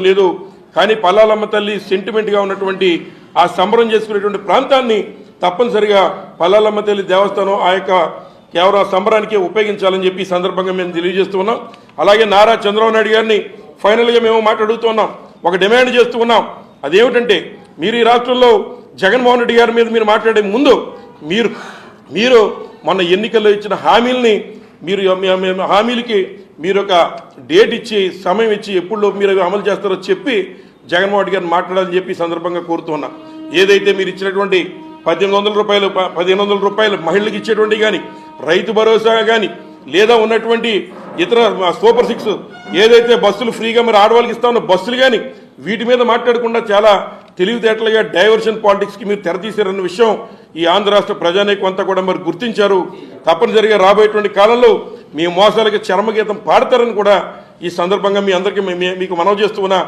లేదు కానీ పల్లాలమ్మ తల్లి సెంటిమెంట్గా ఉన్నటువంటి ఆ సంబరం చేసుకునేటువంటి ప్రాంతాన్ని తప్పనిసరిగా పల్లాలమ్మ తల్లి దేవస్థానం ఆ యొక్క కేవలం సంబరానికి ఉపయోగించాలని చెప్పి ఈ సందర్భంగా మేము తెలియజేస్తున్నాం. అలాగే నారా చంద్రబాబు నాయుడు గారిని ఫైనల్గా మేము మాట్లాడుతున్నాం, ఒక డిమాండ్ చేస్తూ ఉన్నాం. అదేమిటంటే మీరు ఈ రాష్ట్రంలో జగన్మోహన్ రెడ్డి గారి మీద మీరు మాట్లాడే ముందు మీరు మొన్న ఎన్నికల్లో ఇచ్చిన హామీల్ని హామీలకి మీరు ఒక డేట్ ఇచ్చి సమయం ఇచ్చి ఎప్పుడు మీరు అమలు చేస్తారో చెప్పి జగన్మోహన్ రెడ్డి గారిని మాట్లాడాలని చెప్పి సందర్భంగా కోరుతున్నా. ఏదైతే మీరు ఇచ్చినటువంటి 1500 రూపాయలు మహిళలకు ఇచ్చేటువంటి కానీ రైతు భరోసా కానీ లేదా ఉన్నటువంటి ఇతర సూపర్ 6 ఏదైతే బస్సులు ఫ్రీగా మరి ఆడవాళ్ళకి ఇస్తామన్న బస్సులు కానీ వీటి మీద మాట్లాడకుండా చాలా తెలివితేటలుగా డైవర్షన్ పాలిటిక్స్కి మీరు తెరతీశారన్న విషయం ఈ ఆంధ్ర రాష్ట్ర ప్రజానీకం అంతా కూడా మరి గుర్తించారు. తప్పనిసరిగా రాబోయేటువంటి కాలంలో మీ మోసాలకి చరమగీతం పాడతారని కూడా ఈ సందర్భంగా మీ అందరికీ మీకు మనవి చేస్తూ ఉన్నా.